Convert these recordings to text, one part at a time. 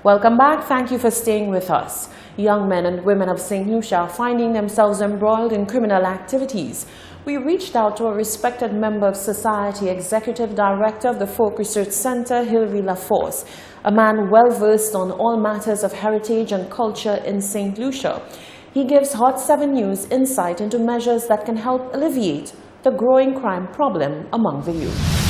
Welcome back. Thank you for staying with us. Young men and women of St. Lucia are finding themselves embroiled in criminal activities. We reached out to a respected member of society, Executive Director of the Folk Research Center, Hilary LaForce, a man well-versed on all matters of heritage and culture in St. Lucia. He gives Hot 7 News insight into measures that can help alleviate the growing crime problem among the youth.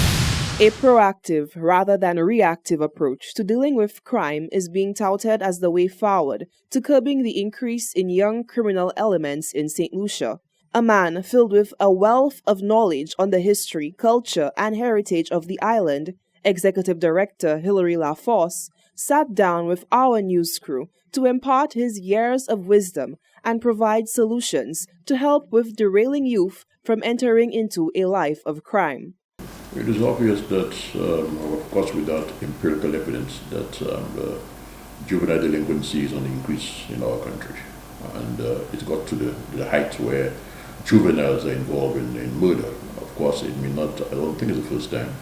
A proactive rather than reactive approach to dealing with crime is being touted as the way forward to curbing the increase in young criminal elements in St. Lucia. A man filled with a wealth of knowledge on the history, culture, and heritage of the island, Executive Director Hilary LaForce, sat down with our news crew to impart his years of wisdom and provide solutions to help with derailing youth from entering into a life of crime. It is obvious that, of course, without empirical evidence, that juvenile delinquency is on the increase in our country. And it's got to the height where juveniles are involved in murder. Of course, it may not, I don't think it's the first time.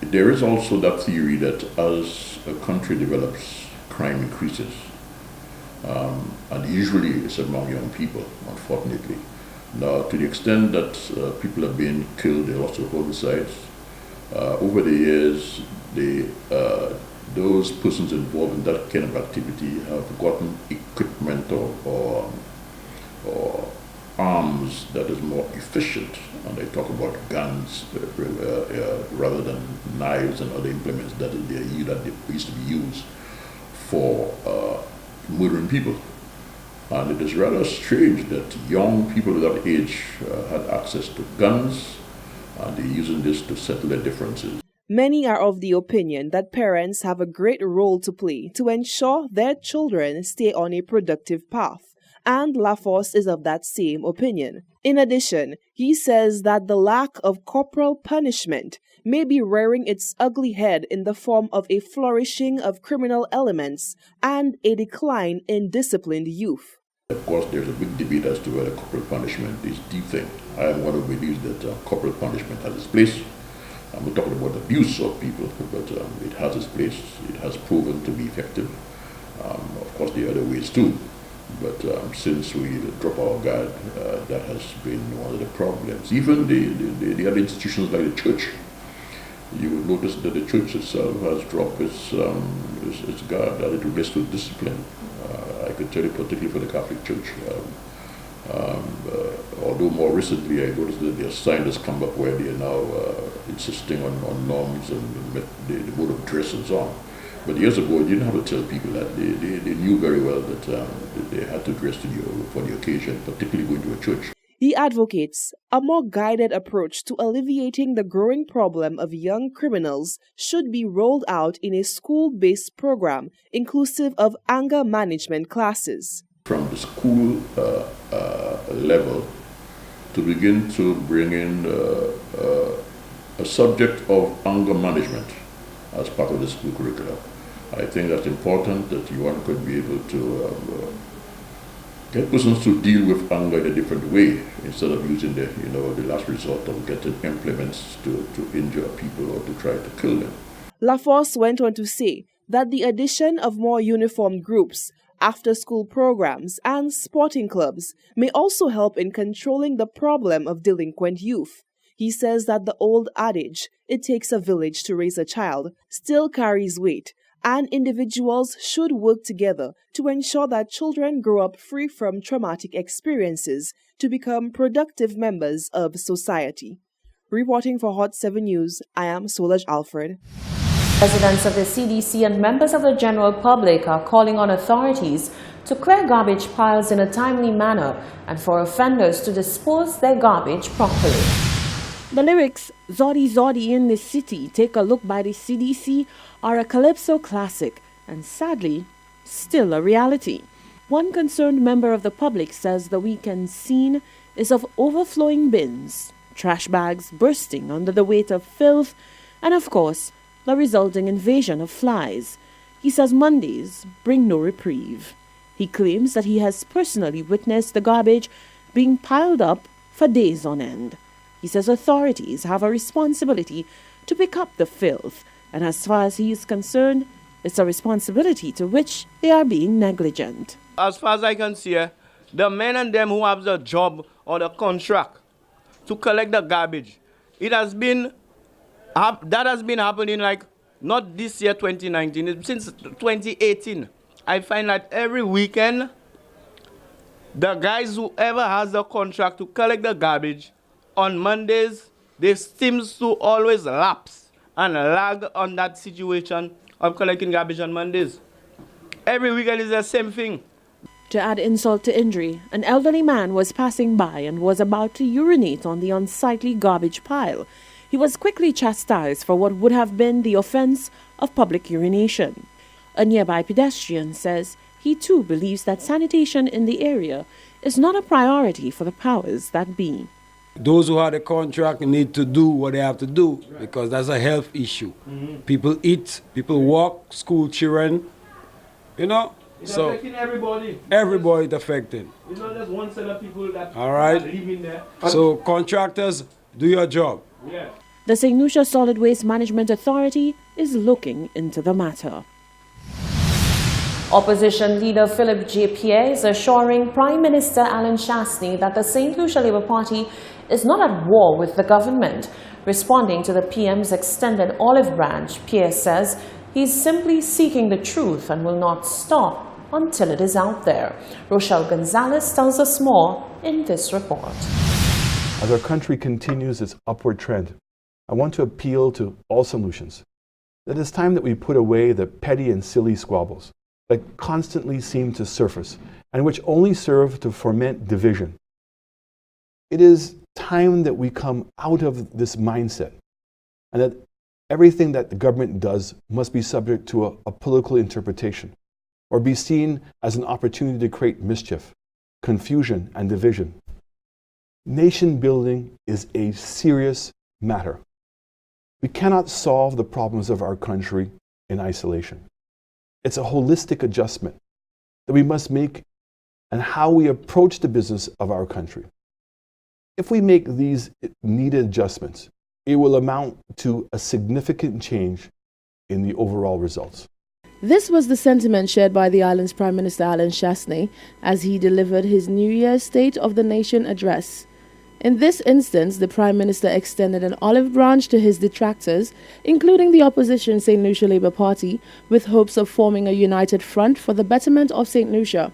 There is also that theory that as a country develops, crime increases. And usually it's among young people, unfortunately. Now, to the extent that people are being killed, there are also homicides. Over the years, those persons involved in that kind of activity have gotten equipment or arms that is more efficient. And they talk about guns rather than knives and other implements that they used to be used for murdering people. And it is rather strange that young people of that age had access to guns, and they're using this to settle their differences. Many are of the opinion that parents have a great role to play to ensure their children stay on a productive path, and LaForce is of that same opinion. In addition, he says that the lack of corporal punishment may be rearing its ugly head in the form of a flourishing of criminal elements and a decline in disciplined youth. Of course, there's a big debate as to whether corporal punishment is the thing. I am one who believes that corporal punishment has its place. I'm not talking about abuse of people, but it has its place. It has proven to be effective. Of course, there are other ways too. But since we drop our guard, that has been one of the problems. Even the other institutions like the church, you will notice that the church itself has dropped its guard as it relates to discipline. I could tell you particularly for the Catholic Church. Although more recently I noticed that their sign has come up where they are now insisting on norms and the mode of dress and so on. But years ago, you didn't have to tell people that. They knew very well that they had to dress for the occasion, particularly going to a church. He advocates a more guided approach to alleviating the growing problem of young criminals should be rolled out in a school-based program inclusive of anger management classes. From the school level to begin to bring in a subject of anger management as part of the school curriculum. I think that's important that one could be able to get persons to deal with anger in a different way instead of using the last resort of getting implements to injure people or to try to kill them. LaForce went on to say that the addition of more uniformed groups, after-school programs, and sporting clubs may also help in controlling the problem of delinquent youth. He says that the old adage, "It takes a village to raise a child," still carries weight, and individuals should work together to ensure that children grow up free from traumatic experiences to become productive members of society. Reporting for Hot 7 News, I am Solaj Alfred. Residents of the CDC and members of the general public are calling on authorities to clear garbage piles in a timely manner and for offenders to dispose their garbage properly. The lyrics "Zodi Zodi in the City, Take a Look" by the CDC are a calypso classic and sadly still a reality. One concerned member of the public says the weekend scene is of overflowing bins, trash bags bursting under the weight of filth, and of course the resulting invasion of flies. He says Mondays bring no reprieve. He claims that he has personally witnessed the garbage being piled up for days on end. He says authorities have a responsibility to pick up the filth, and as far as he is concerned, it's a responsibility to which they are being negligent. As far as I can see, the men and them who have the job or the contract to collect the garbage, that has been happening like not this year 2019, it's since 2018. I find that every weekend, the guys whoever has the contract to collect the garbage on Mondays, they seems to always lapse and lag on that situation of collecting garbage on Mondays. Every weekend is the same thing. To add insult to injury, an elderly man was passing by and was about to urinate on the unsightly garbage pile. He was quickly chastised for what would have been the offense of public urination. A nearby pedestrian says he too believes that sanitation in the area is not a priority for the powers that be. Those who have the contract need to do what they have to do because that's a health issue. People eat, people walk, school children, It's affecting everybody. Everybody is affected. It's not just one set of people that All right. are living there. So contractors, do your job. Yeah. The St. Lucia Solid Waste Management Authority is looking into the matter. Opposition leader Philip J. Pierre is assuring Prime Minister Alan Chastanet that the St. Lucia Labour Party is not at war with the government. Responding to the PM's extended olive branch, Pierre says he's simply seeking the truth and will not stop until it is out there. Rochelle Gonzalez tells us more in this report. As our country continues its upward trend, I want to appeal to all solutions. It is time that we put away the petty and silly squabbles that constantly seem to surface and which only serve to foment division. It is time that we come out of this mindset and that everything that the government does must be subject to a political interpretation or be seen as an opportunity to create mischief, confusion, and division. Nation building is a serious matter. We cannot solve the problems of our country in isolation. It's a holistic adjustment that we must make in how we approach the business of our country. If we make these needed adjustments, it will amount to a significant change in the overall results. This was the sentiment shared by the island's Prime Minister Alan Chastanet as he delivered his New Year's State of the Nation address. In this instance, the Prime Minister extended an olive branch to his detractors, including the opposition St. Lucia Labour Party, with hopes of forming a united front for the betterment of St. Lucia.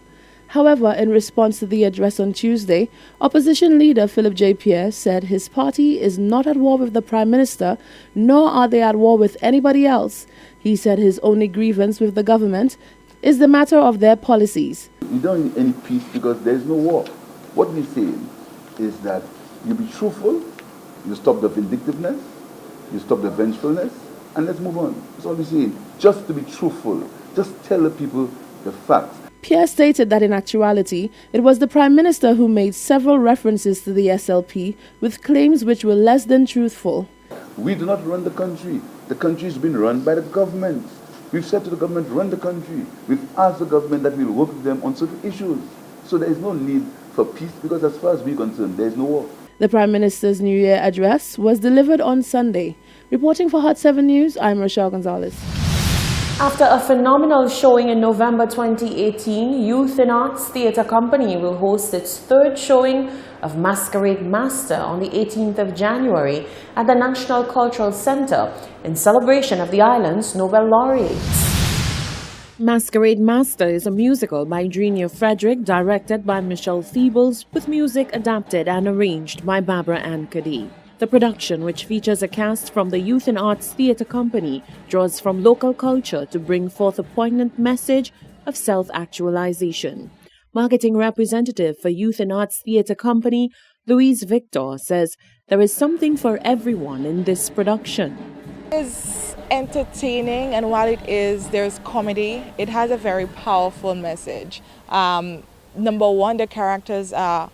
However, in response to the address on Tuesday, opposition leader Philip J. Pierre said his party is not at war with the Prime Minister, nor are they at war with anybody else. He said his only grievance with the government is the matter of their policies. You don't need any peace because there is no war. What we're saying is that you be truthful, you stop the vindictiveness, you stop the vengefulness, and let's move on. That's all we're saying. Just to be truthful. Just tell the people the facts. Pierre stated that in actuality, it was the Prime Minister who made several references to the SLP with claims which were less than truthful. We do not run the country. The country is being run by the government. We've said to the government, run the country. We've asked the government that we'll work with them on certain issues. So there is no need for peace because as far as we're concerned, there is no war. The Prime Minister's New Year address was delivered on Sunday. Reporting for Hot 7 News, I'm Rochelle Gonzalez. After a phenomenal showing in November 2018, Youth in Arts Theatre Company will host its third showing of Masquerade Master on the 18th of January at the National Cultural Centre in celebration of the island's Nobel laureates. Masquerade Master is a musical by Drenia Frederick, directed by Michelle Feebles, with music adapted and arranged by Barbara Ann Kadee. The production, which features a cast from the Youth in Arts Theatre Company, draws from local culture to bring forth a poignant message of self-actualization. Marketing representative for Youth in Arts Theatre Company, Louise Victor, says there is something for everyone in this production. It's entertaining, and while it is, there's comedy, it has a very powerful message. Number one, the characters are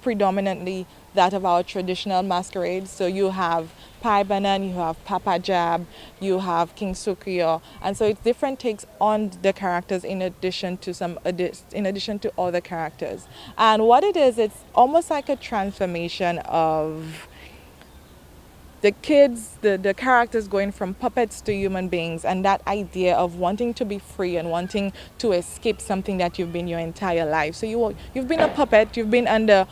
predominantly that of our traditional masquerades. So you have Pai Banan, you have Papa Jab, you have King Sukriyo, and so it's different takes on the characters in addition to other characters. And what it is, it's almost like a transformation of the kids, the characters going from puppets to human beings, and that idea of wanting to be free and wanting to escape something that you've been your entire life. So you've been a puppet, you've been under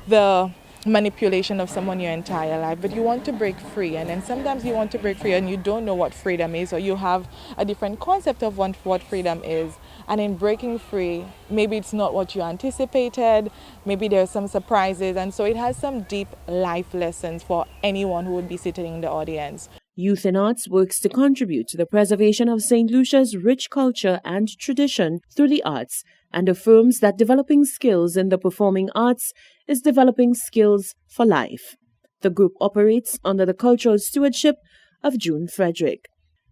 the manipulation of someone your entire life, but you want to break free, and then sometimes you want to break free and you don't know what freedom is, or you have a different concept of what freedom is. And in breaking free, maybe it's not what you anticipated, maybe there's some surprises, and so it has some deep life lessons for anyone who would be sitting in the audience. Youth in Arts works to contribute to the preservation of St. Lucia's rich culture and tradition through the arts, and affirms that developing skills in the performing arts is developing skills for life. The group operates under the cultural stewardship of June Frederick.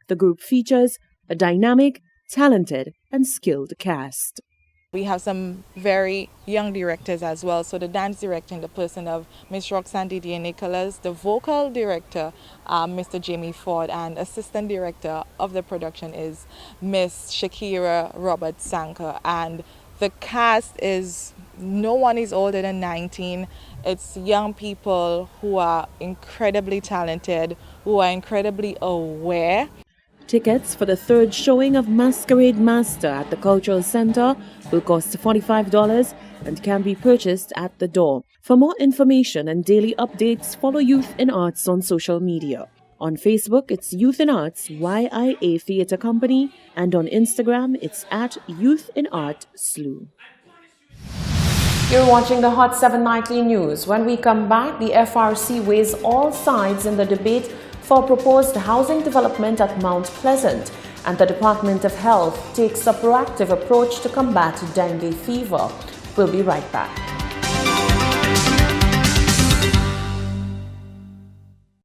The group features a dynamic, talented, and skilled cast. We have some very young directors as well. So the dance director in the person of Miss Roxanne Didier Nicholas, the vocal director, Mr. Jamie Ford, and assistant director of the production is Miss Shakira Robert Sanker. And the cast is, no one is older than 19. It's young people who are incredibly talented, who are incredibly aware. Tickets for the third showing of Masquerade Master at the Cultural Center will cost $45 and can be purchased at the door. For more information and daily updates, follow Youth in Arts on social media. On Facebook, it's Youth in Arts YIA Theatre Company, and on Instagram, it's at Youth in Art SLU. You're watching the Hot 7 Nightly News. When we come back, the FRC weighs all sides in the debate for proposed housing development at Mount Pleasant, and the Department of Health takes a proactive approach to combat dengue fever. We'll be right back.